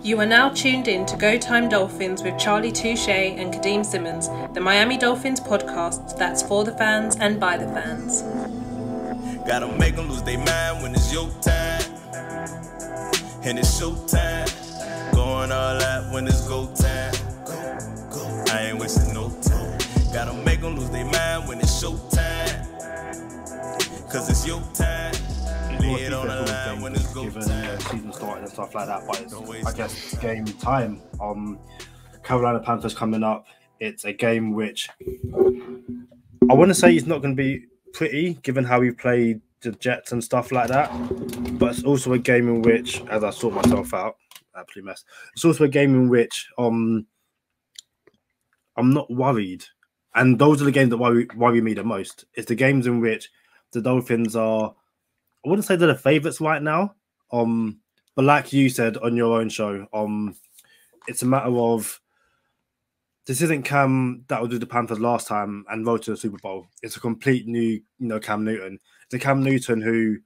You are now tuned in to Go Time Dolphins with Charlie Touche and Kadeem Simmons, the Miami Dolphins podcast that's for the fans and by the fans. Gotta make them lose their mind when it's your time. And it's show time. Going all out when it's go time. Go. I ain't wasting no time. Gotta make them lose their mind when it's show time. Cause it's your time. Lay it on the line when it's go time. Season starting and stuff like that, but it's, I guess, game time. Carolina Panthers coming up. It's a game which I want to say it's not going to be pretty, given how we played the Jets and stuff like that. But it's also a game in which, as I sort myself out, absolute mess. It's also a game in which I'm not worried, and those are the games that worry me the most. It's the games in which the Dolphins are, I wouldn't say they're the favourites right now. But like you said on your own show, it's a matter of this isn't Cam that was with the Panthers last time and rode to the Super Bowl. It's a complete new, Cam Newton. It's a Cam Newton who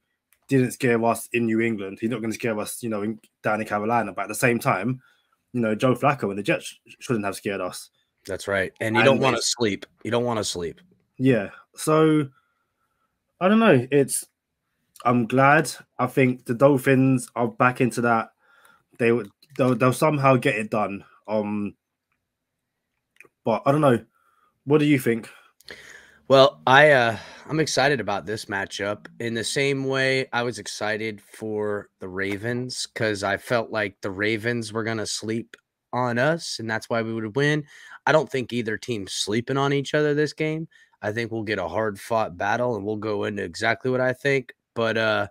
didn't scare us in New England. He's not going to scare us, down in Carolina. But at the same time, Joe Flacco and the Jets shouldn't have scared us. That's right. And you don't want to sleep. You don't want to sleep. Yeah. So I don't know. I'm glad. I think the Dolphins are back into that. They'll somehow get it done. But I don't know. What do you think? Well, I'm excited about this matchup in the same way I was excited for the Ravens, because I felt like the Ravens were going to sleep on us, and that's why we would win. I don't think either team's sleeping on each other this game. I think we'll get a hard-fought battle, and we'll go into exactly what I think. But,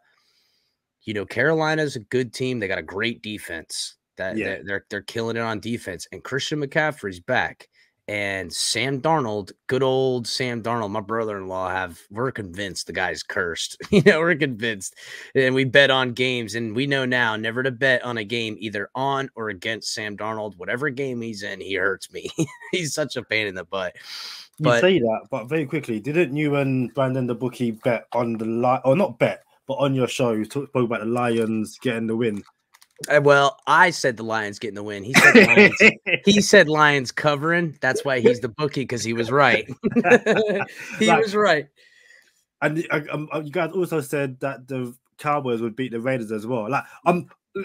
Carolina's a good team. They got a great defense. They're killing it on defense. And Christian McCaffrey's back. And Sam Darnold, good old Sam Darnold, my brother-in-law, we're convinced the guy's cursed. We're convinced. And we bet on games. And we know now never to bet on a game either on or against Sam Darnold. Whatever game he's in, he hurts me. He's such a pain in the butt. You say that, but very quickly, didn't you and Brandon the bookie bet on the or not bet, but on your show, you spoke about the Lions getting the win? Well, I said the Lions getting the win. He said Lions. He said Lions covering. That's why he's the bookie, because he was right. He was right. And you guys also said that the Cowboys would beat the Raiders as well.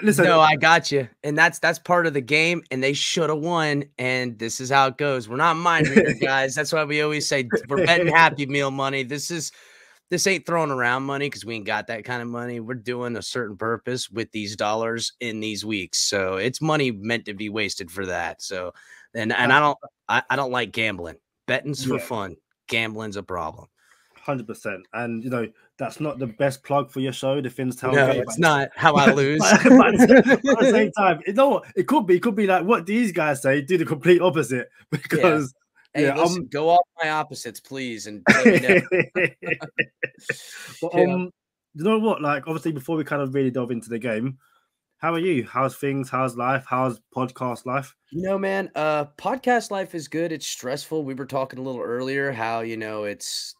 Listen. No, I got you. And that's part of the game, and they should have won, and this is how it goes. We're not mind reader guys. That's why we always say we're betting Happy Meal money. This ain't throwing around money, because we ain't got that kind of money. We're doing a certain purpose with these dollars in these weeks. So it's money meant to be wasted for that. So and I don't like gambling. Betting's for fun. Gambling's a problem. 100%. And that's not the best plug for your show, the Fins Tailgate. No, it's not how I lose. But at the same time, it could be like what these guys say, do the complete opposite, because hey, listen, go off my opposites, please, and let me know. But you know what? Like, obviously, before we kind of really delve into the game, how are you? How's things? How's life? How's podcast life? Man, podcast life is good. It's stressful. We were talking a little earlier how it's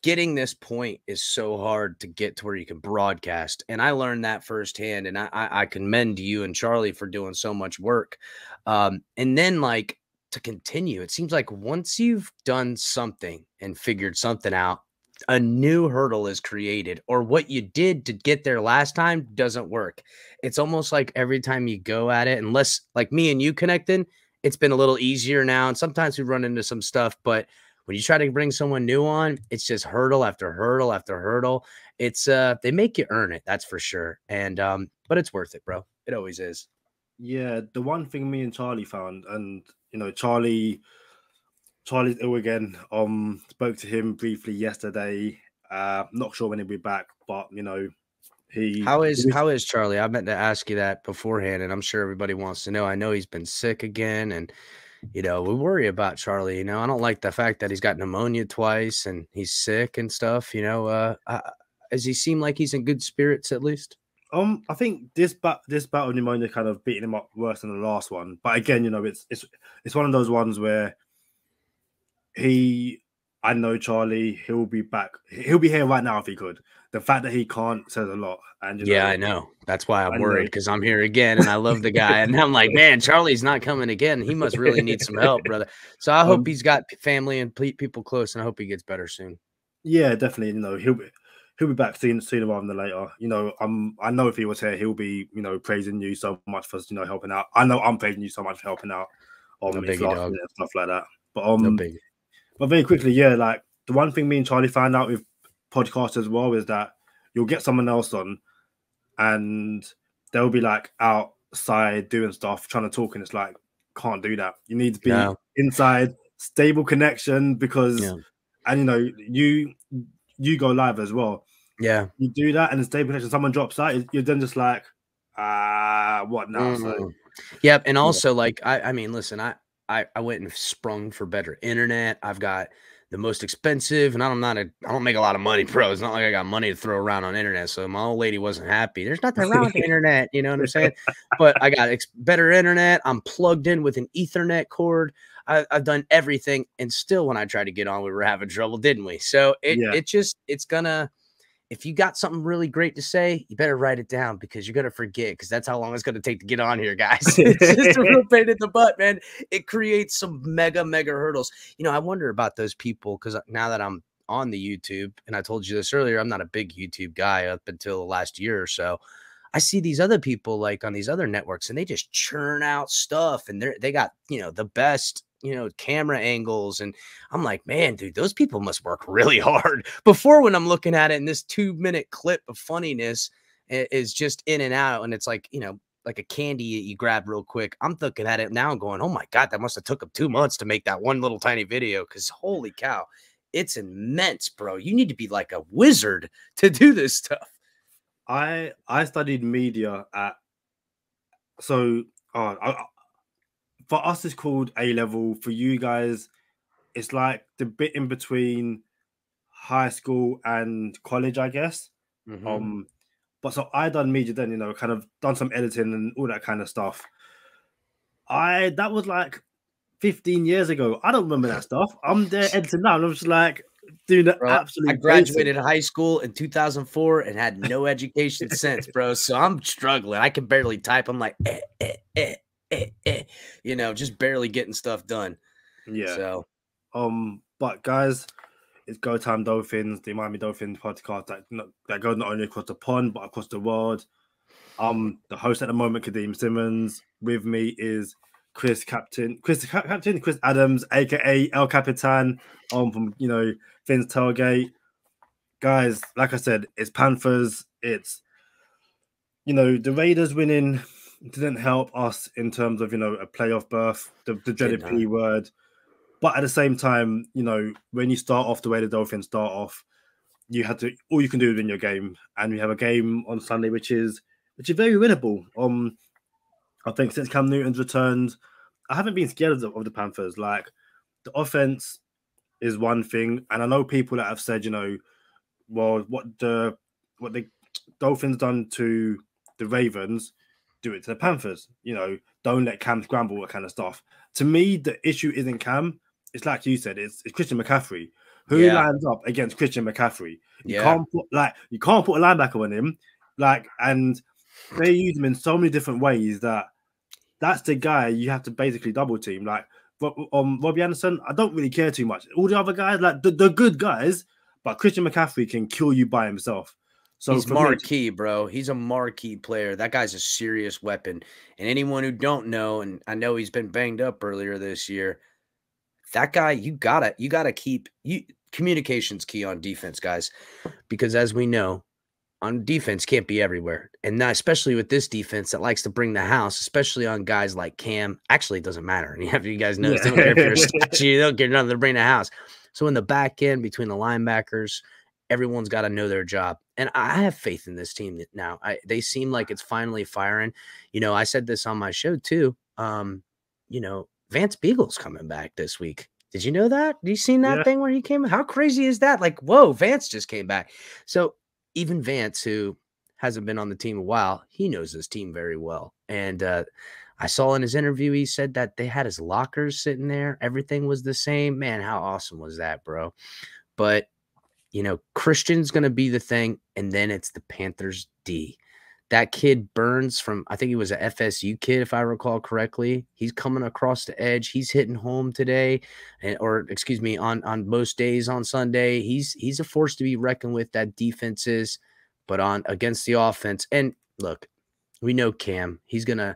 getting this point is so hard to get to where you can broadcast. And I learned that firsthand. And I commend you and Charlie for doing so much work. And then to continue, it seems like once you've done something and figured something out, a new hurdle is created, or what you did to get there last time doesn't work. It's almost like every time you go at it, unless like me and you connecting, it's been a little easier now. And sometimes we run into some stuff, but when you try to bring someone new on, it's just hurdle after hurdle after hurdle. It's they make you earn it, that's for sure. And but it's worth it, bro. It always is. Yeah, the one thing me and Charlie found, and Charlie's ill again. Spoke to him briefly yesterday. Not sure when he'll be back, but How is Charlie? I meant to ask you that beforehand, and I'm sure everybody wants to know. I know he's been sick again, and we worry about Charlie. I don't like the fact that he's got pneumonia twice and he's sick and stuff. Does he seem like he's in good spirits at least? I think this bout of pneumonia kind of beating him up worse than the last one. But again, it's one of those ones where I I know Charlie. He'll be back. He'll be here right now if he could. The fact that he can't says a lot. And yeah, I know. That's why I'm worried, because I'm here again and I love the guy. And I'm like, man, Charlie's not coming again. He must really need some help, brother. So I hope he's got family and people close, and I hope he gets better soon. Yeah, definitely. He'll be back sooner rather than later. I know if he was here, he'll be praising you so much for helping out. I know I'm praising you so much for helping out No biggie, dog. and stuff like that. But No biggie. But very quickly, yeah, like the one thing me and Charlie found out with podcasts as well is that you'll get someone else on and they'll be like outside doing stuff, trying to talk, and it's like, can't do that. You need to be inside, stable connection, because and you go live as well. Yeah. You do that and the stable connection, someone drops out, you're then just like, what now? So, yep. And also, like, I mean, listen, I went and sprung for better internet. I've got the most expensive, and I don't make a lot of money, bro. It's not like I got money to throw around on internet. So my old lady wasn't happy. There's nothing wrong with the internet, you know what I'm saying? But I got better internet. I'm plugged in with an Ethernet cord. I've done everything, and still, when I tried to get on, we were having trouble, didn't we? So it's gonna. If you got something really great to say, you better write it down, because you're going to forget, because that's how long it's going to take to get on here, guys. It's just a real pain in the butt, man. It creates some mega hurdles. I wonder about those people, because now that I'm on the YouTube, and I told you this earlier, I'm not a big YouTube guy up until the last year or so. I see these other people like on these other networks, and they just churn out stuff, and they got, the best camera angles. And I'm like, man, dude, those people must work really hard. Before, when I'm looking at it, and this 2-minute clip of funniness is just in and out, and it's like, like a candy you grab real quick. I'm looking at it now and going, oh my God, that must have took them 2 months to make that one little tiny video. Because holy cow, it's immense, bro. You need to be like a wizard to do this stuff. I studied media for us, it's called A level. For you guys, it's like the bit in between high school and college, I guess. But so I done media then, kind of done some editing and all that kind of stuff. That was like 15 years ago. I don't remember that stuff. I'm there editing now, and I'm just like doing the absolute. I graduated high school in 2004 and had no education since, bro. So I'm struggling. I can barely type. I'm like, just barely getting stuff done. Yeah. So, but guys, it's Go Time Dolphins, the Miami Dolphins podcast that goes not only across the pond but across the world. The host at the moment, Kadeem Simmons. With me is Chris Adams, aka El Capitan, from Finn's Tailgate. Guys, like I said, it's Panthers. It's the Raiders winning didn't help us in terms of a playoff berth, the dreaded P word. But at the same time, when you start off the way the Dolphins start off, all you can do is win your game. And we have a game on Sunday which is very winnable. I think since Cam Newton's returned, I haven't been scared of the Panthers. Like, the offense is one thing, and I know people that have said, well, what the Dolphins done to the Ravens, do it to the Panthers. Don't let Cam scramble, that kind of stuff. To me, the issue isn't Cam. It's like you said, it's Christian McCaffrey. Who lines up against Christian McCaffrey? You can't put a linebacker on him, and they use him in so many different ways that's the guy you have to basically double team. Like, Robbie Anderson, I don't really care too much. All the other guys, like the good guys, but Christian McCaffrey can kill you by himself. So he's marquee, bro. He's a marquee player. That guy's a serious weapon. And anyone who don't know, and I know he's been banged up earlier this year, that guy, you gotta keep communication's key on defense, guys. Because as we know, on defense can't be everywhere. And not, especially with this defense that likes to bring the house, especially on guys like Cam. Actually, it doesn't matter. And you guys know, they don't care if you're a statue, they don't get nothing to bring the house. So in the back end, between the linebackers, everyone's got to know their job. And I have faith in this team now. They seem like it's finally firing. I said this on my show too. Vance Beagle's coming back this week. Did you know that? Did you seen that thing where he came? How crazy is that? Like, whoa, Vance just came back. So even Vance, who hasn't been on the team a while, he knows this team very well. And I saw in his interview, he said that they had his lockers sitting there. Everything was the same. Man, how awesome was that, bro? But, Christian's going to be the thing, and then it's the Panthers D. That kid Burns from, I think he was a FSU kid, if I recall correctly. He's coming across the edge. He's hitting home today, on most days on Sunday. He's a force to be reckoned with. That defense is, but against the offense. And look, we know Cam. He's gonna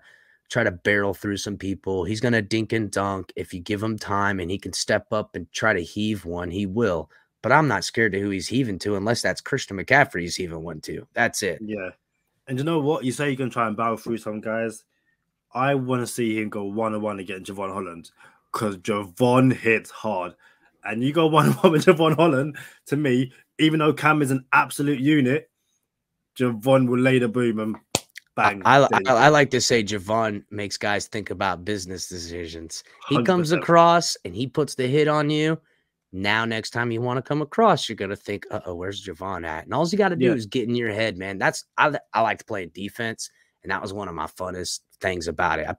try to barrel through some people. He's gonna dink and dunk. If you give him time and he can step up and try to heave one, he will. But I'm not scared to who he's heaving to unless that's Christian McCaffrey he's heaving one to. That's it. Yeah. And you know what? You say you can try and barrel through some guys. I want to see him go 1-on-1 against Javon Holland because Javon hits hard. And you go 1-on-1 with Javon Holland, to me, even though Cam is an absolute unit, Javon will lay the boom and bang. I like to say Javon makes guys think about business decisions. He 100%. comes across and he puts the hit on you. Now, next time you want to come across, you're going to think, where's Javon at? And all you got to do is get in your head, man. I like playing defense, and that was one of my funnest things about it.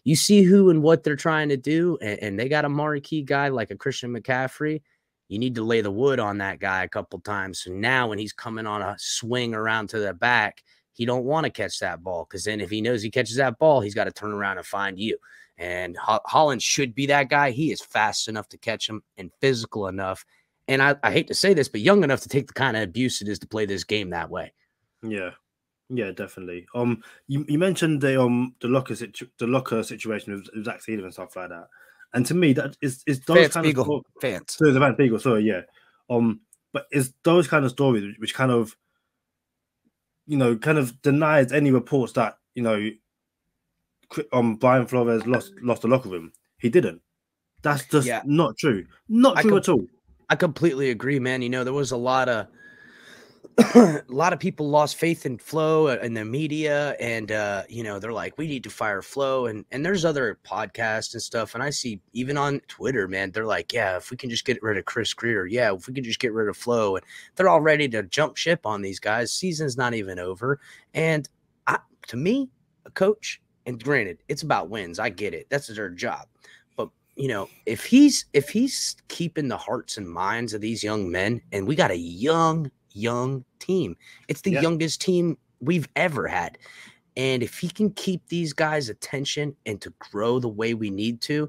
You see who and what they're trying to do, and they got a marquee guy like a Christian McCaffrey. You need to lay the wood on that guy a couple times. So now when he's coming on a swing around to the back, he don't want to catch that ball because then if he knows he catches that ball, he's got to turn around and find you. And Holland should be that guy. He is fast enough to catch him and physical enough. And I hate to say this, but young enough to take the kind of abuse it is to play this game that way. Yeah. Yeah, definitely. You mentioned the locker situation with Zach Sealer and stuff like that. And to me, that is those kind of fans. So the Van Beagle, sorry, yeah. But it's those kind of stories which kind of denies any reports that, Brian Flores lost the locker room. He didn't. That's just not true. Not true at all. I completely agree, man. There was a lot of people lost faith in Flo and the media, and they're like, we need to fire Flo, and there's other podcasts and stuff, and I see even on Twitter, man, they're like, yeah, if we can just get rid of Chris Greer, yeah, if we can just get rid of Flo, and they're all ready to jump ship on these guys. Season's not even over, and to me, a coach. And granted, it's about wins. I get it. That's their job. But, if he's keeping the hearts and minds of these young men, and we got a young team. It's the youngest team we've ever had. And if he can keep these guys' attention and to grow the way we need to,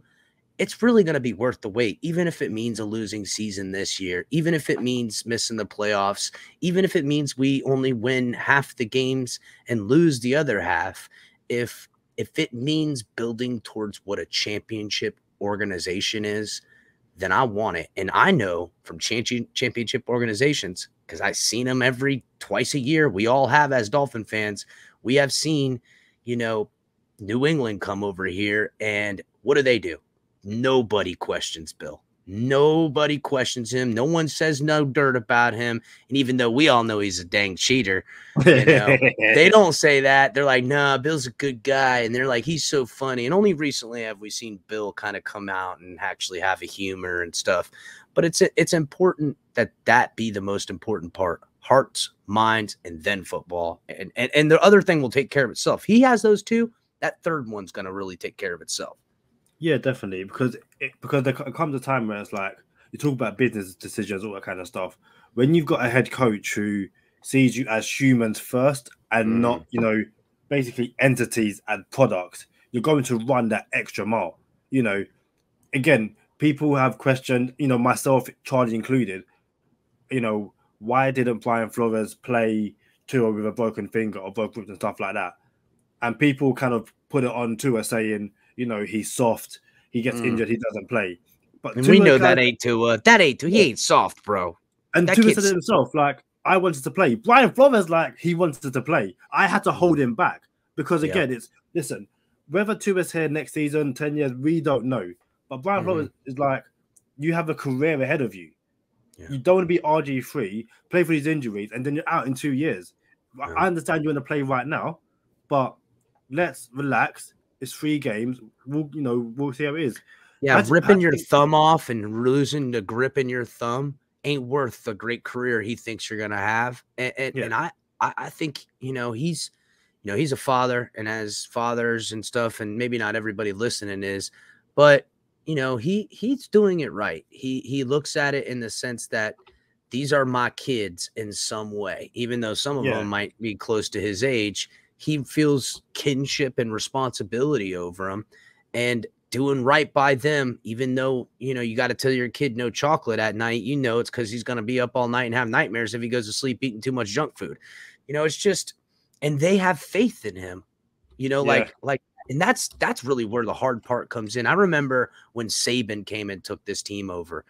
it's really going to be worth the wait, even if it means a losing season this year, even if it means missing the playoffs, even if it means we only win half the games and lose the other half. If it means building towards what a championship organization is, then I want it. And I know from championship organizations, because I've seen them twice a year. We all have as Dolphin fans. We have seen, New England come over here, and what do? Nobody questions Bill. Nobody questions him. No one says no dirt about him. And even though we all know he's a dang cheater, they don't say that. They're like, nah, Bill's a good guy. And they're like, he's so funny. And only recently have we seen Bill kind of come out and actually have a humor and stuff. But it's important that be the most important part. Hearts, minds, and then football. And the other thing will take care of itself. He has those two. That third one's going to really take care of itself. Yeah, definitely, because there comes a time where it's like you talk about business decisions, all that kind of stuff. When you've got a head coach who sees you as humans first and not, basically entities and products, you're going to run that extra mile. Again, people have questioned, myself, Charlie included, why didn't Brian Flores play Tua with a broken finger or broken ribs and stuff like that? And people kind of put it on Tua saying, he's soft. He gets injured. He doesn't play. But we know that ain't Tua. That ain't Tua. He ain't soft, bro. And Tua said it himself, I wanted to play. Brian Flores, he wanted to play. I had to hold him back because, again, listen, whether Tua's here next season, 10 years, we don't know. But Brian Flores is you have a career ahead of you. Yeah. You don't want to be RG3, play for these injuries, and then you're out in 2 years. Yeah. I understand you want to play right now, but let's relax. It's 3 games. We'll see how it is. Yeah, ripping your thumb off and losing the grip in your thumb ain't worth the great career he thinks you're gonna have. And I think he's he's a father and has fathers and stuff, and maybe not everybody listening is, but he's doing it right. He looks at it in the sense that these are my kids in some way, even though some of them might be close to his age. He feels kinship and responsibility over them and doing right by them, even though, you got to tell your kid no chocolate at night. It's because he's going to be up all night and have nightmares if he goes to sleep eating too much junk food. It's just, and they have faith in him, and that's really where the hard part comes in. I remember when Saban came and took this team over,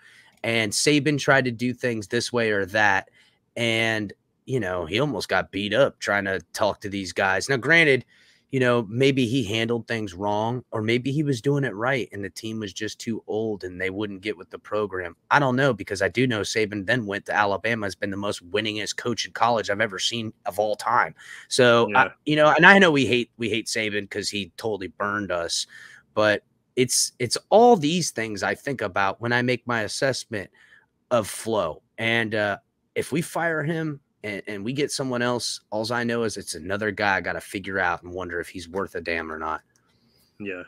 and Saban tried to do things this way or that. And, he almost got beat up trying to talk to these guys. Now, granted, maybe he handled things wrong, or maybe he was doing it right and the team was just too old and they wouldn't get with the program. I don't know, because I do know Saban then went to Alabama, has been the most winningest coach in college I've ever seen of all time. So, and I know we hate Saban because he totally burned us, but it's all these things I think about when I make my assessment of Flo. And if we fire him and we get someone else, all I know is it's another guy I got to figure out and wonder if he's worth a damn or not. Yeah.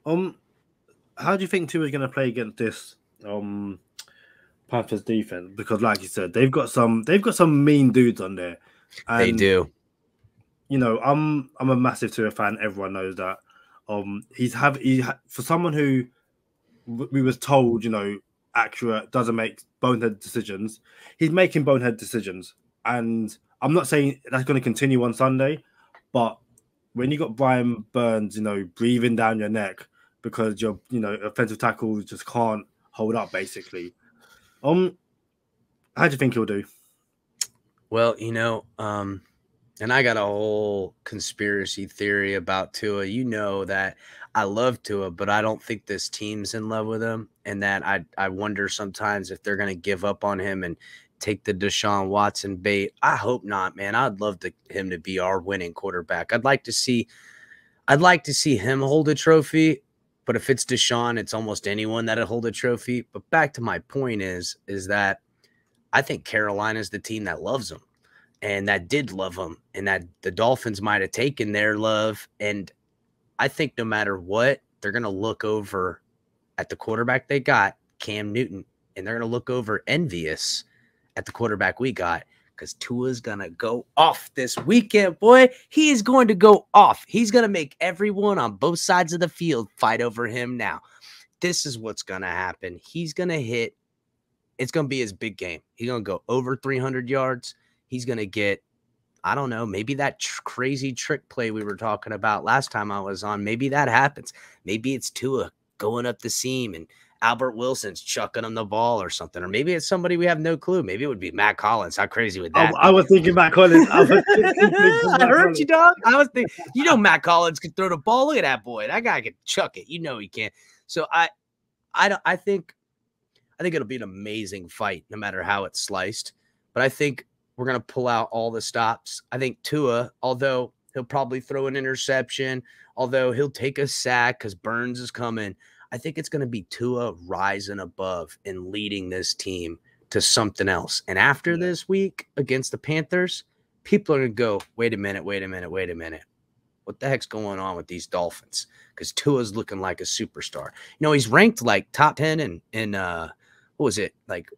How do you think Tua is going to play against this Panthers defense? Because, like you said, they've got some mean dudes on there. And, they do. I'm a massive Tua fan. Everyone knows that. For someone who we was told, accurate, doesn't make bonehead decisions, he's making bonehead decisions. And I'm not saying that's going to continue on Sunday, but when you got Brian Burns, breathing down your neck because your, offensive tackles just can't hold up, basically. How do you think he'll do? Well, and I got a whole conspiracy theory about Tua. That I love Tua, but I don't think this team's in love with him, and that I wonder sometimes if they're going to give up on him and take the Deshaun Watson bait. I hope not, man. I'd love him to be our winning quarterback. I'd like to see him hold a trophy, but if it's Deshaun, it's almost anyone that'll hold a trophy. But back to my point is that I think Carolina's the team that loves him and that did love him, and that the Dolphins might have taken their love. And I think no matter what, they're going to look over at the quarterback they got, Cam Newton, and they're going to look over envious at the quarterback we got, because Tua's going to go off this weekend, boy. He is going to go off. He's going to make everyone on both sides of the field fight over him now. This is what's going to happen. He's going to hit. It's going to be his big game. He's going to go over 300 yards. He's going to get, I don't know, maybe that crazy trick play we were talking about last time I was on. Maybe that happens. Maybe it's Tua going up the seam and Albert Wilson's chucking him the ball or something. Or maybe it's somebody we have no clue. Maybe it would be Matt Collins. How crazy would that be? I was thinking Matt Collins. I heard you, dog. I was thinking, Matt Collins could throw the ball. Look at that boy. That guy can chuck it. He can. So I think it'll be an amazing fight no matter how it's sliced. But I think we're going to pull out all the stops. I think Tua, although he'll probably throw an interception, although he'll take a sack because Burns is coming, I think it's going to be Tua rising above and leading this team to something else. And after this week against the Panthers, people are going to go, wait a minute. What the heck's going on with these Dolphins? Because Tua's looking like a superstar. He's ranked like top 10 in what was it? Like,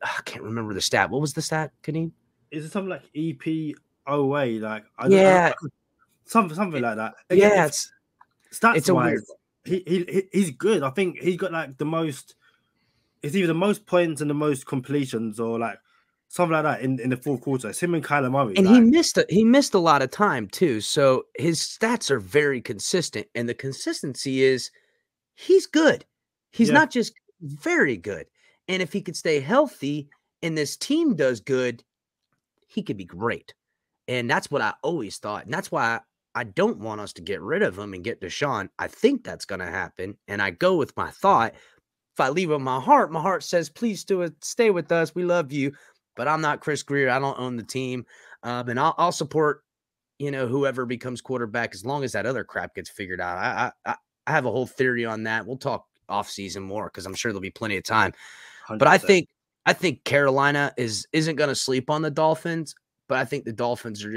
I can't remember the stat. What was the stat, Kadeem? Is it something like EPOA? Like, something like that. Again, yeah, stats wise, he's good. I think he's got like the most. It's either the most points and the most completions, or like something like that in the fourth quarter. It's him and Kyler Murray. And he missed a lot of time too. So his stats are very consistent, and the consistency is he's good. He's not just very good. And if he could stay healthy and this team does good, he could be great. And that's what I always thought. And that's why I don't want us to get rid of him and get Deshaun. I think that's going to happen. And I go with my thought. If I leave with my heart says, please do it. Stay with us. We love you. But I'm not Chris Greer. I don't own the team. And I'll support, whoever becomes quarterback as long as that other crap gets figured out. I have a whole theory on that. We'll talk off season more because I'm sure there'll be plenty of time. 100%. But I think Carolina isn't going to sleep on the Dolphins, but I think the Dolphins are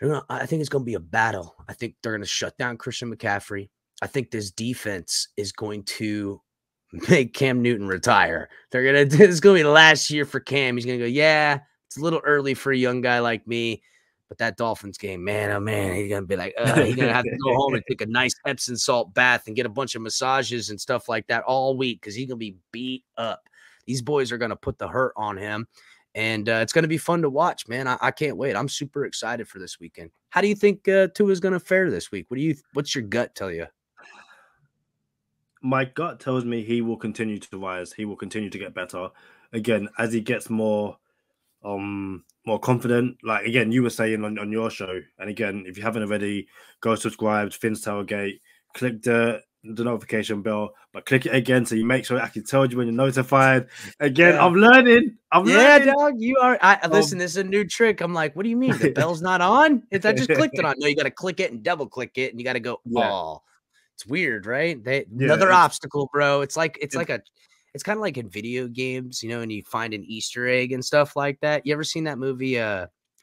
I think it's going to be a battle. I think they're going to shut down Christian McCaffrey. I think this defense is going to make Cam Newton retire. It's going to be the last year for Cam. He's going to go, yeah, it's a little early for a young guy like me. But that Dolphins game, man, oh, man, he's going to be like, he's going to have to go home and take a nice Epsom salt bath and get a bunch of massages and stuff like that all week because he's going to be beat up. These boys are going to put the hurt on him. And it's going to be fun to watch, man. I can't wait. I'm super excited for this weekend. How do you think Tua's going to fare this week? What's your gut tell you? My gut tells me he will continue to rise. He will continue to get better. Again, as he gets more confident. Like, again, you were saying on your show, and again, if you haven't already, go subscribe to Finn's Tailgate, click the notification bell, but click it again so you make sure it actually tells you when you're notified. Again, yeah. I'm learning. Dog, you are. Listen, this is a new trick. I'm like, what do you mean the bell's not on? I just clicked it on. No, you got to click it and double click it, and you got to go. Oh, it's weird, right? Another obstacle, bro. It's kind of like in video games, and you find an Easter egg and stuff like that. You ever seen that movie,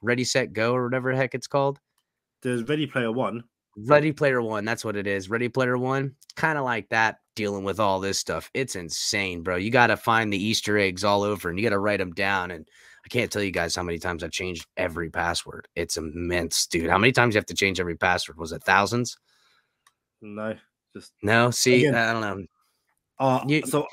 Ready, Set, Go, or whatever the heck it's called? There's Ready Player One. Ready Player One, that's what it is. Ready Player One, kind of like that, dealing with all this stuff. It's insane, bro. You got to find the Easter eggs all over, and you got to write them down. And I can't tell you guys how many times I've changed every password. It's immense, dude. How many times you have to change every password? Was it thousands? No, no. See, again, I don't know. So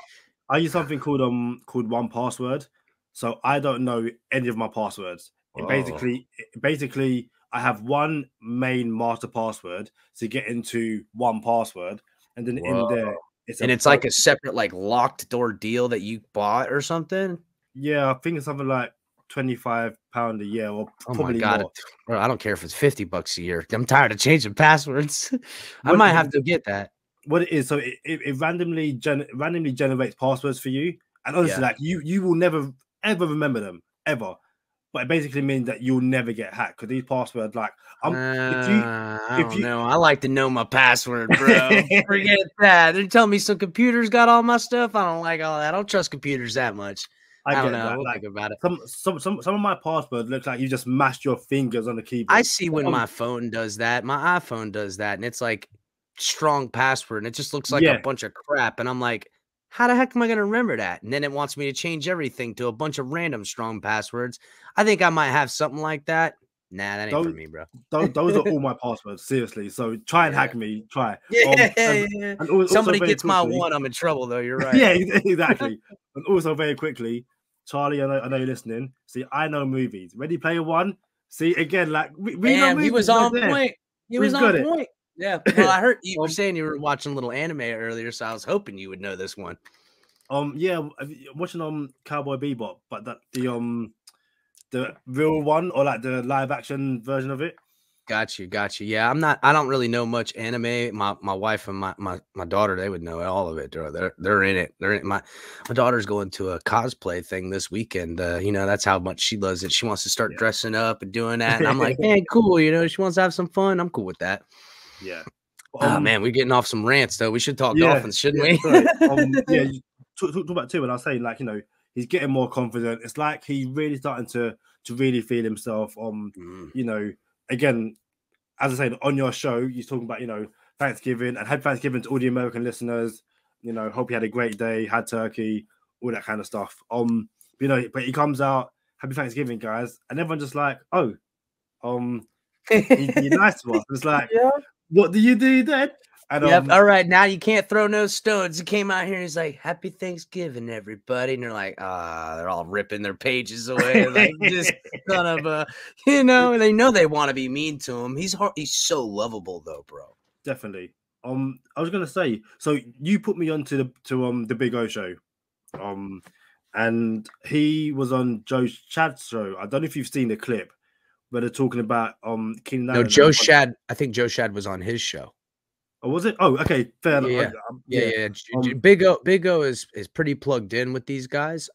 I use something called 1Password. So I don't know any of my passwords. Basically, I have one main master password to get into 1Password, and then in there it's like a separate locked door deal that you bought or something. Yeah, I think it's something like £25 a year, or probably my God. more. Bro, I don't care if it's $50 a year. I'm tired of changing passwords. I might have to get that. What it is, so it randomly generates passwords for you, and honestly, you will never ever remember them ever. But it basically means that you'll never get hacked because these passwords, I don't know. I like to know my password, bro. Forget that. They're telling me some computers got all my stuff. I don't like all that. I don't trust computers that much. I don't know. We'll think about it. Some of my passwords look like you just mashed your fingers on the keyboard. I see when my phone does that. My iPhone does that, and it's like strong password, and it just looks like a bunch of crap. And I'm like, how the heck am I going to remember that? And then it wants me to change everything to a bunch of random strong passwords. I think I might have something like that. Nah, that ain't for me, bro. Those are all my passwords, seriously. So try and hack me. Try. And also somebody gets my one, I'm in trouble, though. You're right. Yeah, exactly. And also, very quickly, Charlie, I know you're listening. See, I know movies. Ready Player One. See, again, we know movies. He was on point. He was on point. Yeah, well, I heard you were saying you were watching a little anime earlier, so I was hoping you would know this one. Yeah, watching Cowboy Bebop, but the real one or the live action version of it. Got you. Yeah, I don't really know much anime. My wife and my daughter, they would know all of it. They're in it. My daughter's going to a cosplay thing this weekend. That's how much she loves it. She wants to start dressing up and doing that. And I'm like, man, cool. She wants to have some fun. I'm cool with that. Yeah. Oh man, we're getting off some rants though. We should talk Dolphins, shouldn't we? You talk about Tua, and I was saying he's getting more confident. It's like he's really starting to really feel himself. Again, as I said on your show, you're talking about Thanksgiving, and happy Thanksgiving to all the American listeners. Hope you had a great day, had turkey, all that kind of stuff. But he comes out, happy Thanksgiving, guys, and everyone's just like, he's nice to us. It's like, what do you do then? And, all right, now you can't throw no stones. He came out here and he's like, happy Thanksgiving, everybody. And they're like, they're all ripping their pages away. Like, just son of a, they know they want to be mean to him. He's so lovable though, bro. Definitely. I was gonna say, so you put me onto the Big O show. And he was on Joe Shad's show. I don't know if you've seen the clip, but they're talking about Keenan Allen. No, Joe Shad. I think Joe Shad was on his show. Oh, was it? Oh, okay, fair enough. Yeah. Big O is pretty plugged in with these guys.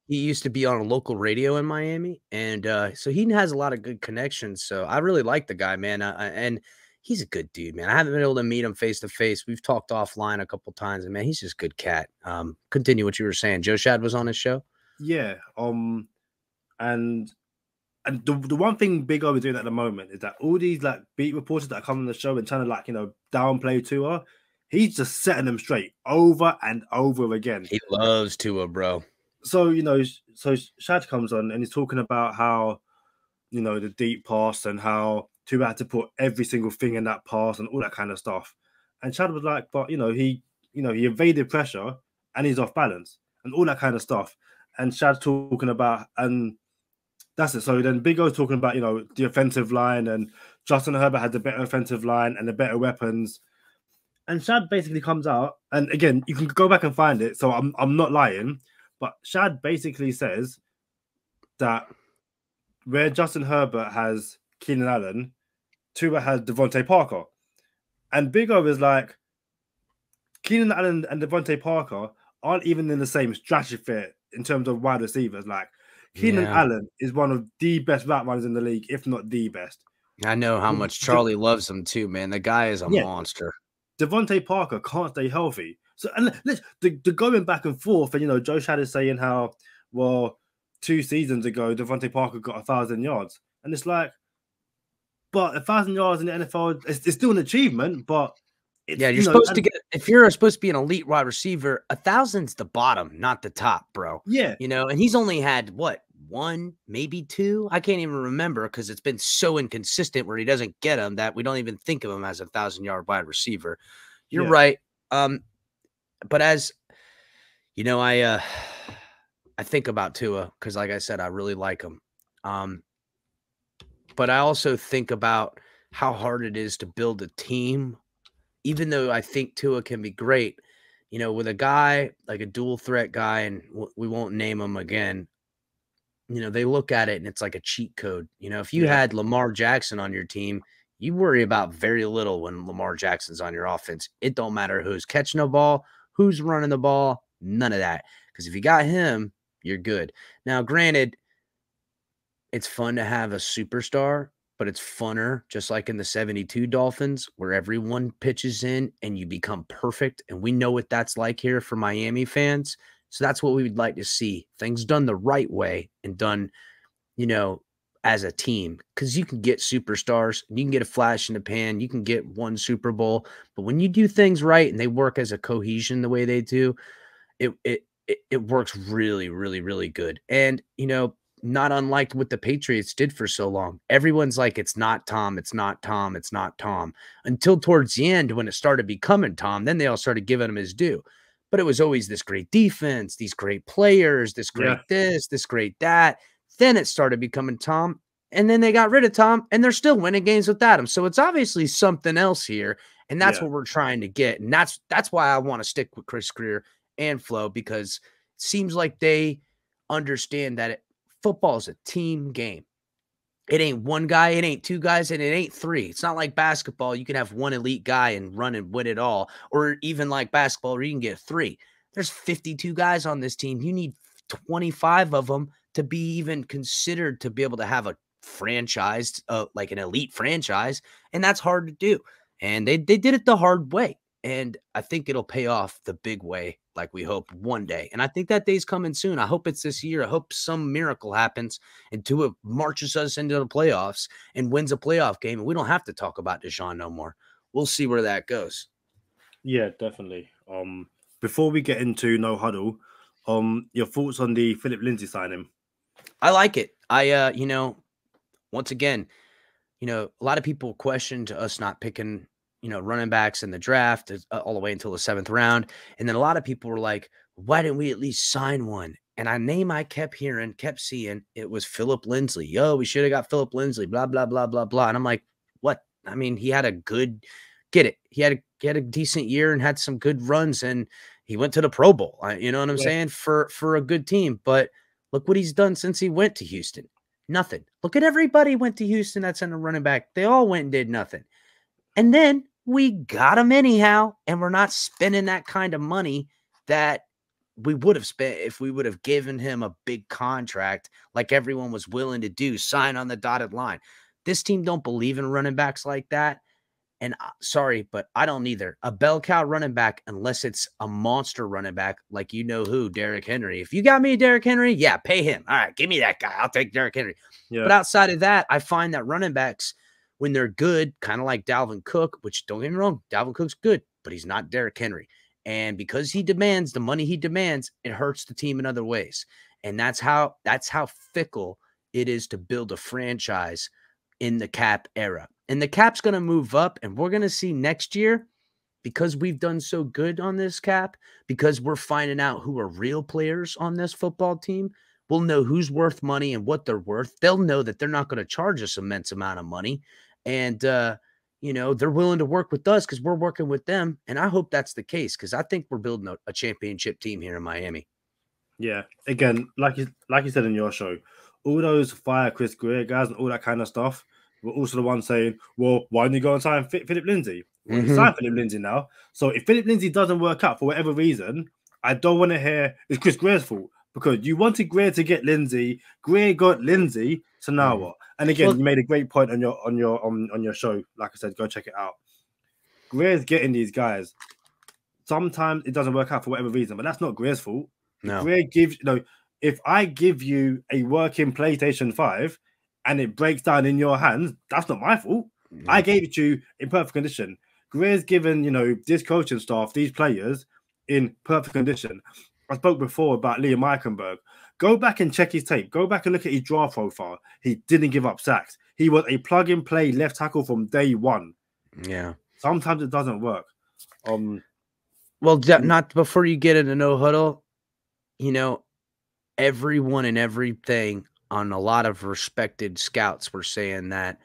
He used to be on a local radio in Miami, and so he has a lot of good connections. So I really like the guy, man. And he's a good dude, man. I haven't been able to meet him face to face. We've talked offline a couple times, and man, he's just a good cat. Continue what you were saying. Joe Shad was on his show. Yeah. And And the one thing Big O is doing at the moment is that all these like beat reporters that come on the show and trying to like, downplay Tua, he's just setting them straight over and over again. He loves Tua, bro. So, so Shad comes on and he's talking about how, the deep pass and how Tua had to put every single thing in that pass and all that kind of stuff. And Shad was like, but he evaded pressure and he's off balance and all that kind of stuff. And Shad's talking about, and that's it. So then Big O's talking about, the offensive line, and Justin Herbert had the better offensive line and the better weapons. And Shad basically comes out, and again, you can go back and find it. So I'm not lying, but Shad basically says that where Justin Herbert has Keenan Allen, Tua has Devontae Parker. And Big O is like, Keenan Allen and Devontae Parker aren't even in the same stratosphere in terms of wide receivers. Like, Keenan Allen is one of the best route runners in the league, if not the best. I know how much Charlie loves him too, man. The guy is a monster. Devontae Parker can't stay healthy. So, and the going back and forth, and Joe Shad is saying how, well, 2 seasons ago, Devontae Parker got 1,000 yards. And it's like, but 1,000 yards in the NFL, it's still an achievement, but you're supposed to get, if you're supposed to be an elite wide receiver, 1,000's the bottom, not the top, bro. Yeah. And he's only had what, 1, maybe 2? I can't even remember because it's been so inconsistent where he doesn't get them that we don't even think of him as a 1,000-yard wide receiver. You're right. But as I think about Tua because, like I said, I really like him. But I also think about how hard it is to build a team. Even though I think Tua can be great, with a guy like a dual threat guy, and we won't name him again, they look at it and it's like a cheat code. If you had Lamar Jackson on your team, you worry about very little when Lamar Jackson's on your offense. It don't matter who's catching the ball, who's running the ball, none of that. Because if you got him, you're good. Now, granted, it's fun to have a superstar, but it's funner, just like in the 72 Dolphins, where everyone pitches in and you become perfect. And we know what that's like here for Miami fans. So that's what we would like to see. Things done the right way and done, as a team. Because you can get superstars, you can get a flash in the pan, you can get 1 Super Bowl. But when you do things right and they work as a cohesion the way they do, it works really, really, really good. And, not unlike what the Patriots did for so long. Everyone's like, it's not Tom, it's not Tom, it's not Tom. Until towards the end, when it started becoming Tom, then they all started giving him his due. But it was always this great defense, these great players, this great this great that. Then it started becoming Tom. And then they got rid of Tom, and they're still winning games without him. So it's obviously something else here. And that's what we're trying to get. And that's why I want to stick with Chris Greer and Flo, because it seems like they understand that football is a team game. It ain't one guy, it ain't 2 guys, and it ain't 3. It's not like basketball. You can have 1 elite guy and run and win it all. Or even like basketball where you can get 3. There's 52 guys on this team. You need 25 of them to be even considered to be able to have a franchise, like an elite franchise. And that's hard to do. And they did it the hard way. And I think it'll pay off the big way, like we hope one day. And I think that day's coming soon. I hope it's this year. I hope some miracle happens and Tua marches us into the playoffs and wins a playoff game. And we don't have to talk about Deshaun no more. We'll see where that goes. Yeah, definitely. Before we get into No Huddle, your thoughts on the Philip Lindsay signing? I like it. Once again, a lot of people questioned us not picking running backs in the draft all the way until the 7th round. And then a lot of people were like, why didn't we at least sign one? And a name I kept hearing, kept seeing, it was Philip Lindsay. Yo, we should have got Philip Lindsay, blah, blah, blah, blah, blah. And I'm like, what? I mean, he had a good, get it. He had a decent year and had some good runs, and he went to the Pro Bowl. You know what I'm saying? For a good team. But look what he's done since he went to Houston. Nothing. Look at everybody went to Houston that's in the running back. They all went and did nothing. And then we got him anyhow, and we're not spending that kind of money that we would have spent if we would have given him a big contract like everyone was willing to do, sign on the dotted line. This team don't believe in running backs like that. And sorry, but I don't either. A bell cow running back, unless it's a monster running back, like you know who, Derrick Henry. If you got me Derrick Henry, yeah, pay him. All right, give me that guy. I'll take Derrick Henry. Yeah. But outside of that, I find that running backs, when they're good, kind of like Dalvin Cook, which don't get me wrong, Dalvin Cook's good, but he's not Derrick Henry. And because he demands the money he demands, it hurts the team in other ways. And that's how fickle it is to build a franchise in the cap era. And the cap's going to move up, and we're going to see next year, because we've done so good on this cap, because we're finding out who are real players on this football team, we'll know who's worth money and what they're worth. They'll know that they're not going to charge us immense amount of money. And, you know, they're willing to work with us because we're working with them. And I hope that's the case, because I think we're building a championship team here in Miami. Yeah. Again, like you said in your show, all those fire Chris Greer guys and all that kind of stuff, we're also the ones saying, well, why didn't you go and sign Philip Lindsay? Well, you signed Philip Lindsay now. So if Philip Lindsay doesn't work out for whatever reason, I don't want to hear it's Chris Greer's fault, because you wanted Greer to get Lindsay. Greer got Lindsay. So now what? And again, you made a great point on your show. Like I said, go check it out. Greer's getting these guys. Sometimes it doesn't work out for whatever reason, but that's not Greer's fault. No. Greer gives, if I give you a working PlayStation 5 and it breaks down in your hands, that's not my fault. Yeah. I gave it to you in perfect condition. Greer's given, this coaching staff, these players in perfect condition. I spoke before about Liam Eichenberg. Go back and check his tape. Go back and look at his draft profile. He didn't give up sacks. He was a plug-and-play left tackle from day one. Yeah. Sometimes it doesn't work. Well, not before you get into no huddle, everyone and everything on a lot of respected scouts were saying that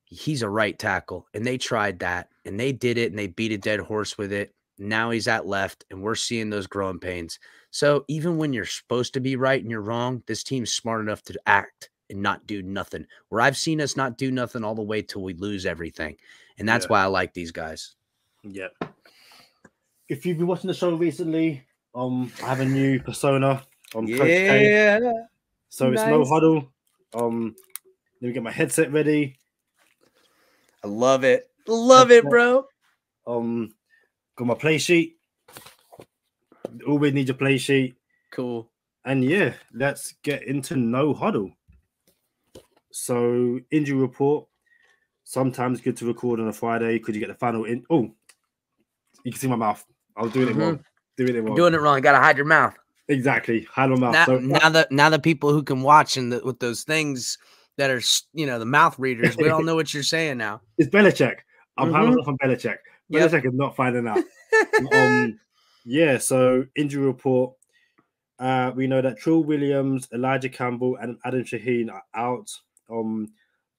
he's a right tackle, and they tried that, and they did it, and they beat a dead horse with it. Now he's at left, and we're seeing those growing pains. So even when you're supposed to be right and you're wrong, this team's smart enough to act and not do nothing. Where I've seen us not do nothing all the way till we lose everything. And that's why I like these guys. Yeah. If you've been watching the show recently, I have a new persona. Coach K. So nice. It's no huddle. Let me get my headset ready. I love it. Love it, bro. Got my play sheet. Always need your play sheet. Cool. And yeah, let's get into no huddle. So injury report. Sometimes good to record on a Friday. Could you get the final in? Oh, you can see my mouth. I was doing it wrong. Doing it wrong. You gotta hide your mouth. Exactly. Hide my mouth. Now the people who can watch and with those things that are the mouth readers, we all know what you're saying now. It's Belichick. I'm hiding myself from Belichick. Belichick is not finding out. So injury report. We know that Trill Williams, Elijah Campbell, and Adam Shaheen are out.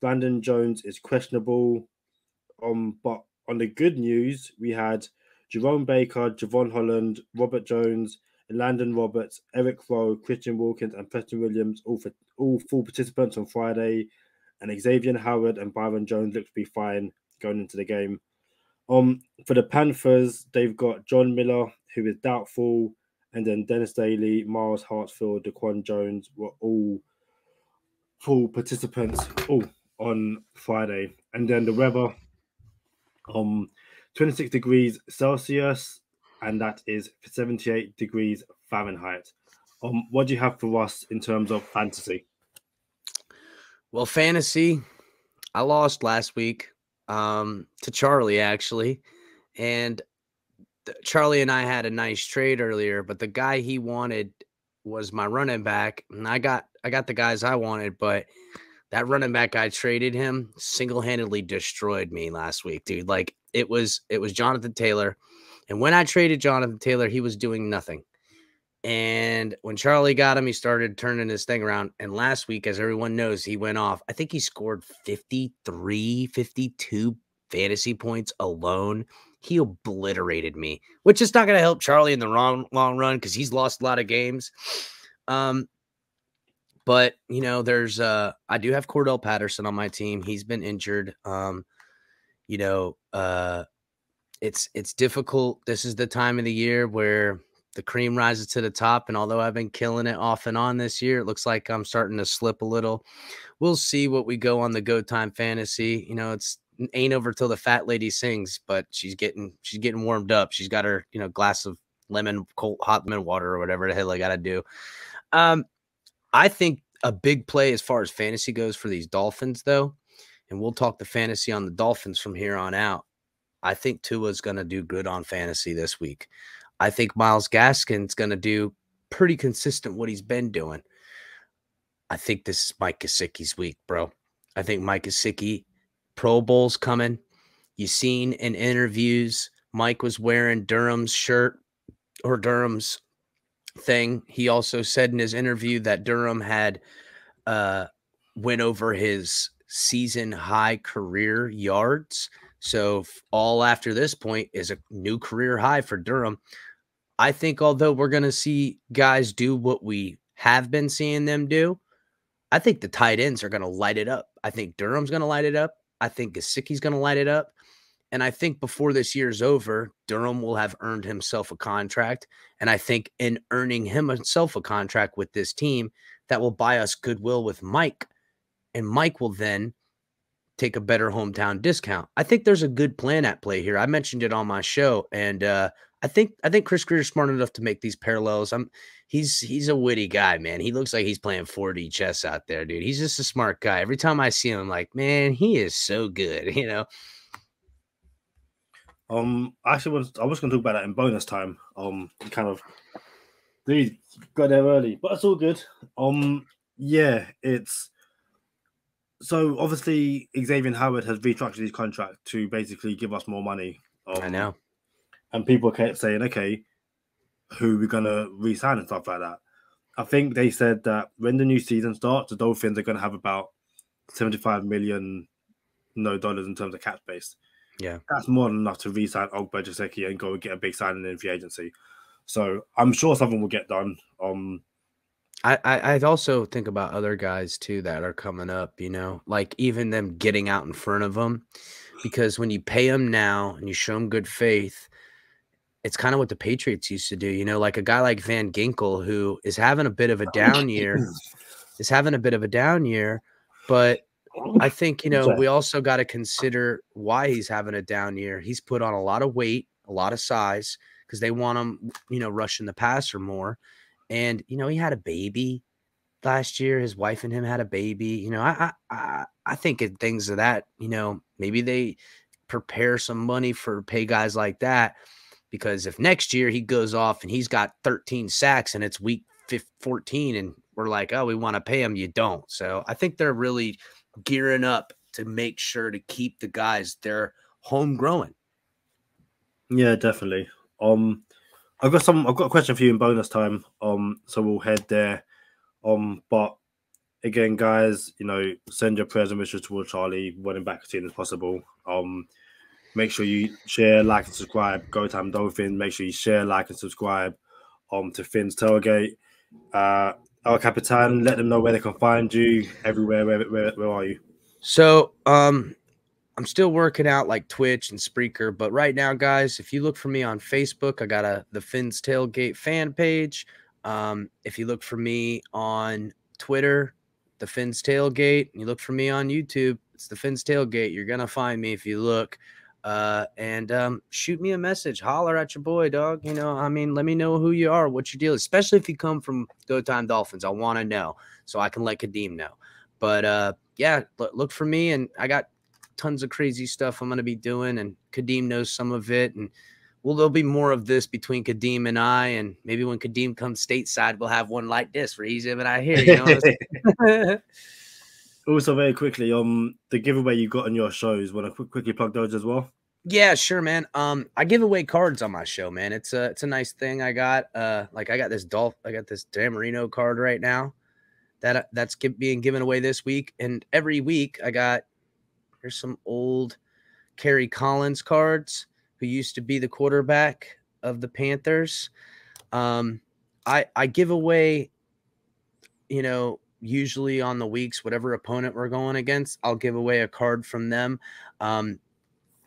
Brandon Jones is questionable. But on the good news, we had Jerome Baker, Javon Holland, Robert Jones, Landon Roberts, Eric Rowe, Christian Wilkins, and Preston Williams, all full participants on Friday. And Xavier Howard and Byron Jones look to be fine going into the game. For the Panthers, they've got John Miller, who is doubtful, and then Dennis Daly, Miles Hartsfield, Daquan Jones were all full participants on Friday. And then the weather, 26 degrees Celsius, and that is 78 degrees Fahrenheit. What do you have for us in terms of fantasy? Well, fantasy, I lost last week to Charlie, actually. And Charlie and I had a nice trade earlier, but the guy he wanted was my running back. And I got the guys I wanted, but that running back I traded him single-handedly destroyed me last week, dude. Like it was Jonathan Taylor. And when I traded Jonathan Taylor, he was doing nothing. And when Charlie got him, he started turning his thing around. And last week, as everyone knows, he went off. I think he scored 53, 52 fantasy points alone. He obliterated me, which is not going to help Charlie in the long run because he's lost a lot of games. But, there's I do have Cordell Patterson on my team. He's been injured. It's difficult. This is the time of the year where the cream rises to the top. And although I've been killing it off and on this year, it looks like I'm starting to slip a little. We'll see what we go on the Go Time Fantasy. It's ain't over till the fat lady sings, but she's getting warmed up. She's got her, glass of hot lemon water or whatever the hell I got to do. I think a big play as far as fantasy goes for these Dolphins, though, and we'll talk the fantasy on the Dolphins from here on out. I think Tua's going to do good on fantasy this week. I think Myles Gaskin's going to do pretty consistent what he's been doing. I think this is Mike Gesicki's week, bro. I think Mike Gesicki, Pro Bowl's coming. You seen in interviews, Mike was wearing Durham's shirt or Durham's thing. He also said in his interview that Durham had went over his season high career yards. So all after this point is a new career high for Durham. I think although we're going to see guys do what we have been seeing them do, I think the tight ends are going to light it up. I think Durham's going to light it up. I think Gesicki's going to light it up. And I think before this year's over, Durham will have earned himself a contract. And I think in earning himself a contract with this team, that will buy us goodwill with Mike. And Mike will then take a better hometown discount. I think there's a good plan at play here. I mentioned it on my show. And I think Chris Greer's smart enough to make these parallels. He's a witty guy, man. He looks like he's playing 4D chess out there, dude. He's just a smart guy. Every time I see him, I'm like, man, he is so good, Actually, I was going to talk about that in bonus time. Kind of, dude, got there early, but it's all good. Yeah, it's so obviously Xavier Howard has restructured his contract to basically give us more money. I know, and people kept saying, okay, who are we gonna re-sign and stuff like that. I think they said that when the new season starts, the Dolphins are going to have about $75 million in terms of cap space. Yeah, that's more than enough to re-sign Ogba Gesicki and go and get a big signing in free agency. So I'm sure something will get done. I'd also think about other guys too that are coming up. Like even them getting out in front of them, because when you pay them now and you show them good faith, it's kind of what the Patriots used to do. Like a guy like Van Ginkel, who is having a bit of a down year, but I think, we also got to consider why he's having a down year. He's put on a lot of weight, a lot of size, because they want him, rushing the passer more. And, he had a baby last year. His wife and him had a baby. I think in things of that, maybe they prepare some money for pay guys like that. Because if next year he goes off and he's got 13 sacks and it's week 14 and we're like, oh, we want to pay him, you don't. So I think they're really gearing up to make sure to keep the guys they're homegrown. Yeah, definitely. I've got a question for you in bonus time. So we'll head there. But again, guys, send your prayers and wishes towards Charlie, running back as soon as possible. Make sure you share, like, and subscribe. Go Time Dolphin. Make sure you share, like, and subscribe to Finn's Tailgate. El Capitan, let them know where they can find you everywhere. Where are you? So I'm still working out like Twitch and Spreaker, but right now, guys, if you look for me on Facebook, I got the Finn's Tailgate fan page. If you look for me on Twitter, the Finn's Tailgate, and you look for me on YouTube, it's the Finn's Tailgate. You're gonna find me if you look. And shoot me a message, holler at your boy, dog. Let me know who you are, what your deal is, especially if you come from Go Time Dolphins. I want to know so I can let Kadeem know. But yeah, look for me, and I got tons of crazy stuff I'm going to be doing, and Kadeem knows some of it, and there'll be more of this between Kadeem and I, and maybe when Kadeem comes stateside, we'll have one like this where he's him and I here. Also, very quickly, the giveaway you got on your shows, want to quickly plug those as well? Yeah, sure, man. I give away cards on my show, man. It's a nice thing I got. I got this Dan Marino card right now that's being given away this week, and every week here's some old Kerry Collins cards, who used to be the quarterback of the Panthers. I give away, usually on the weeks, whatever opponent we're going against, I'll give away a card from them.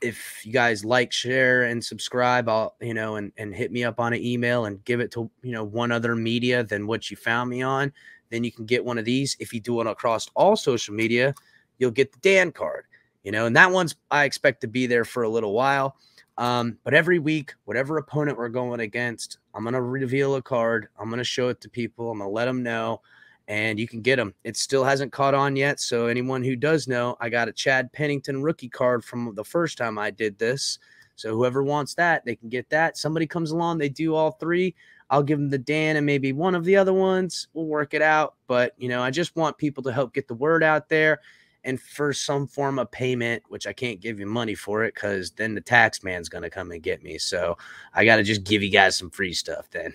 If you guys like, share, and subscribe, I'll, and hit me up on an email and give it to, one other media than what you found me on, then you can get one of these. If you do it across all social media, you'll get the Dan card. And that one's I expect to be there for a little while. But every week, whatever opponent we're going against, I'm going to reveal a card. I'm going to show it to people. I'm going to let them know, and you can get them. It still hasn't caught on yet, so anyone who does know, I got a Chad Pennington rookie card from the first time I did this. So whoever wants that, they can get that. Somebody comes along, they do all three. I'll give them the Dan and maybe one of the other ones. We'll work it out. But, I just want people to help get the word out there. And for some form of payment, which I can't give you money for it because then the tax man's going to come and get me. So I got to just give you guys some free stuff then.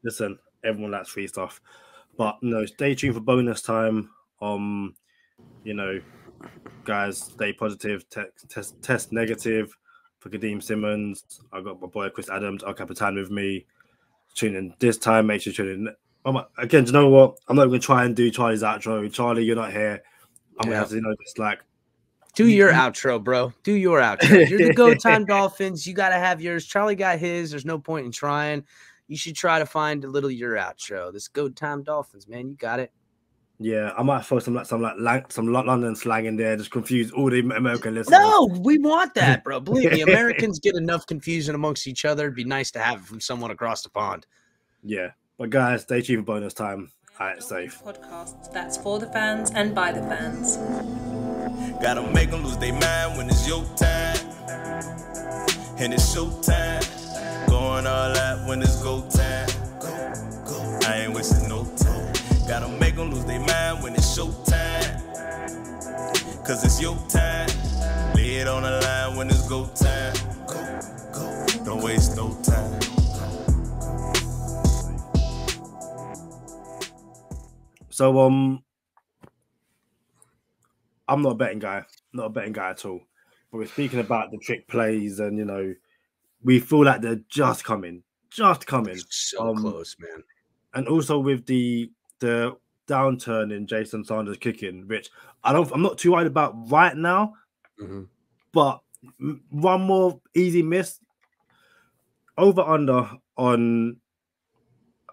Listen, everyone likes free stuff. But, stay tuned for bonus time. Guys, stay positive, test negative for Kadeem Simmons. I got my boy Chris Adams, our Capitan with me. Tune in this time. Make sure you tune in. Again, do you know what? I'm not going to try and do Charlie's outro. Charlie, you're not here. I'm going to have to, just like... Do your outro, bro. Do your outro. You're the Go Time Dolphins. You got to have yours. Charlie got his. There's no point in trying. You should try to find a little your outro. This Go Time Dolphins, man. You got it. Yeah, I might throw some London slang in there, just confuse all the American listeners. No, we want that, bro. Believe me, Americans get enough confusion amongst each other. It'd be nice to have it from someone across the pond. Yeah, but guys, stay tuned for bonus time. All right, safe. Podcast that's for the fans and by the fans. Gotta make them lose their mind when it's your time. And it's showtime. Going all out when it's go time. I ain't wasting no time. Gotta make them lose their mind when it's showtime. Cause it's your time. Lay it on the line when it's go time. Don't waste no time. So, I'm not a betting guy. Not a betting guy at all. But we're speaking about the trick plays and, we feel like they're just coming. Just coming. So close, man. And also with the downturn in Jason Sanders kicking, which I'm not too worried about right now. Mm-hmm. But one more easy miss. Over under on...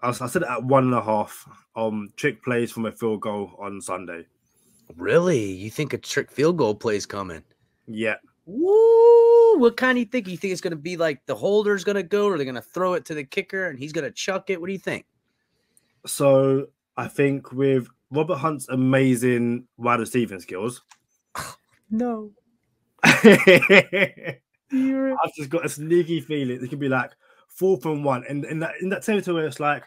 I said it at 1.5 trick plays from a field goal on Sunday. Really? You think a trick field goal play's coming? Yeah. Woo! What kind do you think? You think it's going to be like the holder's going to go, or they're going to throw it to the kicker and he's going to chuck it? What do you think? So I think with Robert Hunt's amazing wide receiving skills. No. I've just got a sneaky feeling it could be like 4th and 1, and in that territory where it's like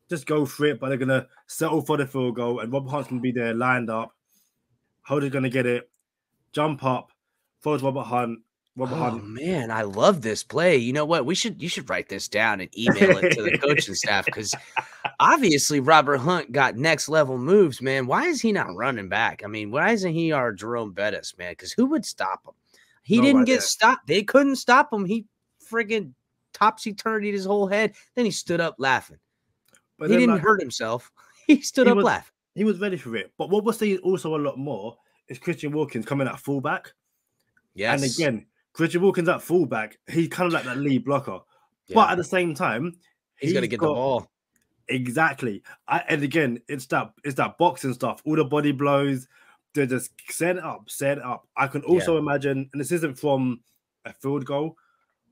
just go for it, but they're gonna settle for the field goal, and Robert Hunt's gonna be there lined up. Holder's gonna get it, jump up, throws Robert Hunt. Man, I love this play. You know what? You should write this down and email it to the coaching staff, because obviously Robert Hunt got next level moves, man. Why is he not running back? I mean, why isn't he our Jerome Bettis, man? Because who would stop him? He didn't get stopped. They couldn't stop him. He friggin' topsy-turvied his whole head. Then he stood up laughing. But he didn't hurt himself. He stood up laughing. He was ready for it. But what we're seeing also a lot more is Christian Wilkins coming at fullback. Yes. And again, Christian Wilkins at fullback, he's kind of like that lead blocker. Yeah. But at the same time, he's going to get the ball. Exactly. And again, it's that boxing stuff. All the body blows. They're just set it up. I can also imagine, and this isn't from a field goal,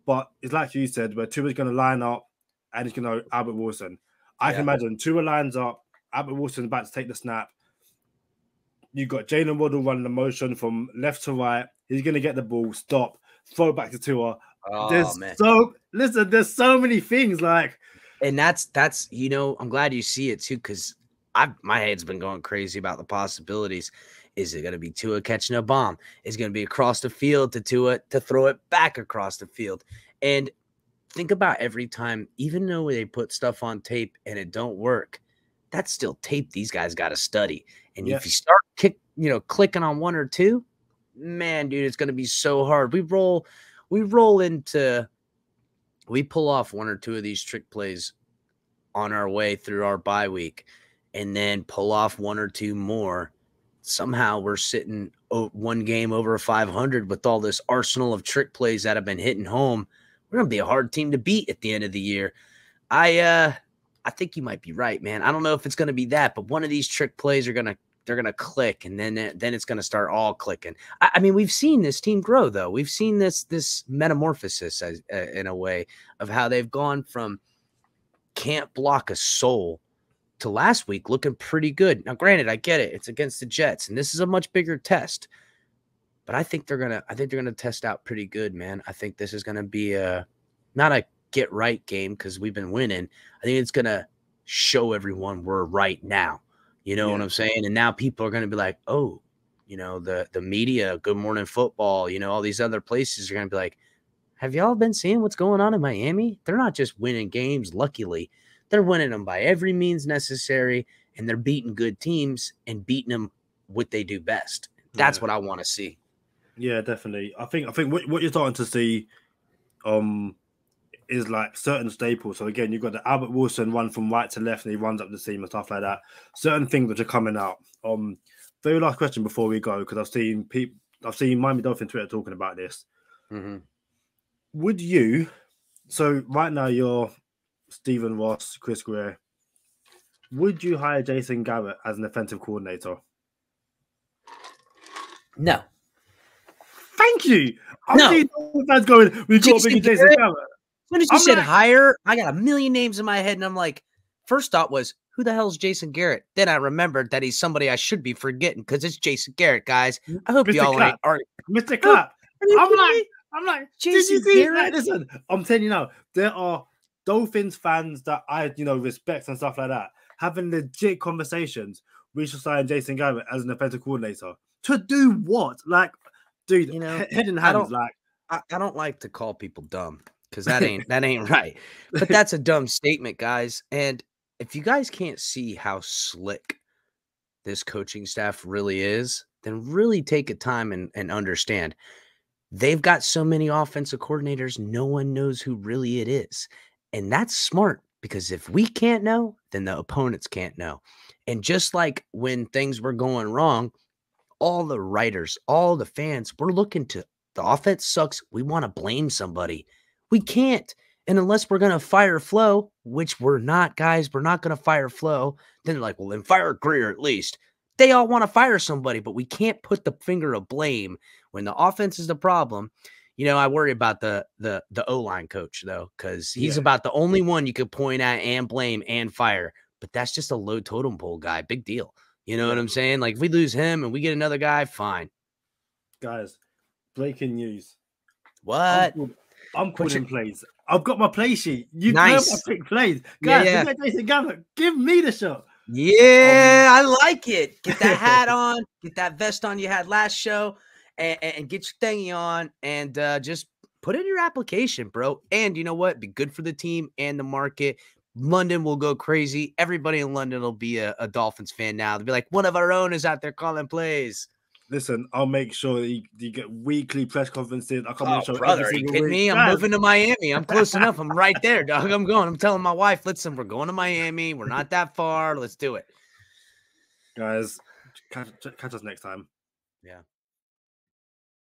but it's like you said, where Tua's going to line up and he's going to Albert Wilson. I can imagine Tua lines up, Albert Wilson's about to take the snap. You've got Jalen Waddle running the motion from left to right. He's going to get the ball, stop, throw it back to Tua. Oh, man. There's so many things like. And that's I'm glad you see it too, because my head's been going crazy about the possibilities. Is it going to be Tua catching a bomb? Is it going to be across the field to Tua to throw it back across the field? And think about every time, even though they put stuff on tape and it don't work, that's still tape these guys got to study. And if you start clicking on one or two, man, dude, it's going to be so hard. We pull off one or two of these trick plays on our way through our bye week and then pull off one or two more. Somehow we're sitting one game over 500 with all this arsenal of trick plays that have been hitting home. We're going to be a hard team to beat at the end of the year. I think you might be right, man. I don't know if it's going to be that, but one of these trick plays are going to they're gonna click, and then it's gonna start all clicking. I mean, we've seen this team grow, though. We've seen this metamorphosis in a way of how they've gone from can't block a soul to last week looking pretty good. Now, granted, I get it; it's against the Jets, and this is a much bigger test. But I think they're gonna test out pretty good, man. I think this is gonna be not a get right game because we've been winning. I think it's gonna show everyone we're right now. You know what I'm saying? And now people are gonna be like, oh, you know, the media, Good Morning Football, you know, all these other places are gonna be like, have y'all been seeing what's going on in Miami? They're not just winning games, luckily. They're winning them by every means necessary, and they're beating good teams and beating them what they do best. That's what I want to see. Yeah, definitely. I think what you're starting to see is like certain staples. So again, you've got the Albert Wilson run from right to left and he runs up the seam and stuff like that. Certain things which are coming out. Very last question before we go, because I've seen Miami Dolphin Twitter talking about this. Mm-hmm. Would you, so right now you're Stephen Ross, Chris Greer, would you hire Jason Garrett as an offensive coordinator? No. Thank you. I'm seeing all fans going, we've got to bring Jason Garrett. As soon as you said hire, I got a million names in my head, and I'm like, first thought was, who the hell is Jason Garrett? Then I remembered that he's somebody I should be forgetting because it's Jason Garrett, guys. I hope y'all ain't Mr. Clapp. I'm like, Jason Garrett. Listen, I'm telling you now, there are Dolphins fans that I, respect and stuff like that, having legit conversations. We should sign Jason Garrett as an offensive coordinator. To do what? Like, dude, head in hands. I don't like to call people dumb because that ain't right. But that's a dumb statement, guys. And if you guys can't see how slick this coaching staff really is, then really take a time and understand. They've got so many offensive coordinators, no one knows who really it is. And that's smart because if we can't know, then the opponents can't know. And just like when things were going wrong, all the writers, all the fans, we're looking to the offense sucks. We want to blame somebody. We can't. And unless we're going to fire Flo, which we're not, guys, we're not going to fire Flo, then they're like, well, then fire Greer at least. They all want to fire somebody, but we can't put the finger of blame when the offense is the problem. I worry about the O-line coach, though, because he's about the only one you could point at and blame and fire. But that's just a low totem pole guy. Big deal. You know what I'm saying? Like, if we lose him and we get another guy, fine. Guys, breaking news. What? I'm calling plays. I've got my play sheet. You nice. Know my pick plays. Guys, Jason Garrett, give me the shot. Yeah, I like it. Get that hat on. Get that vest on you had last show. And get your thingy on. And just put in your application, bro. And you know what? Be good for the team and the market. London will go crazy. Everybody in London will be a Dolphins fan now. They'll be like, one of our own is out there calling plays. Listen, I'll make sure that you get weekly press conferences. I'll come on the show. Brother, are you kidding me? I'm moving to Miami. I'm close enough. I'm right there, dog. I'm going. I'm telling my wife, listen, we're going to Miami. We're not that far. Let's do it. Guys, catch us next time. Yeah.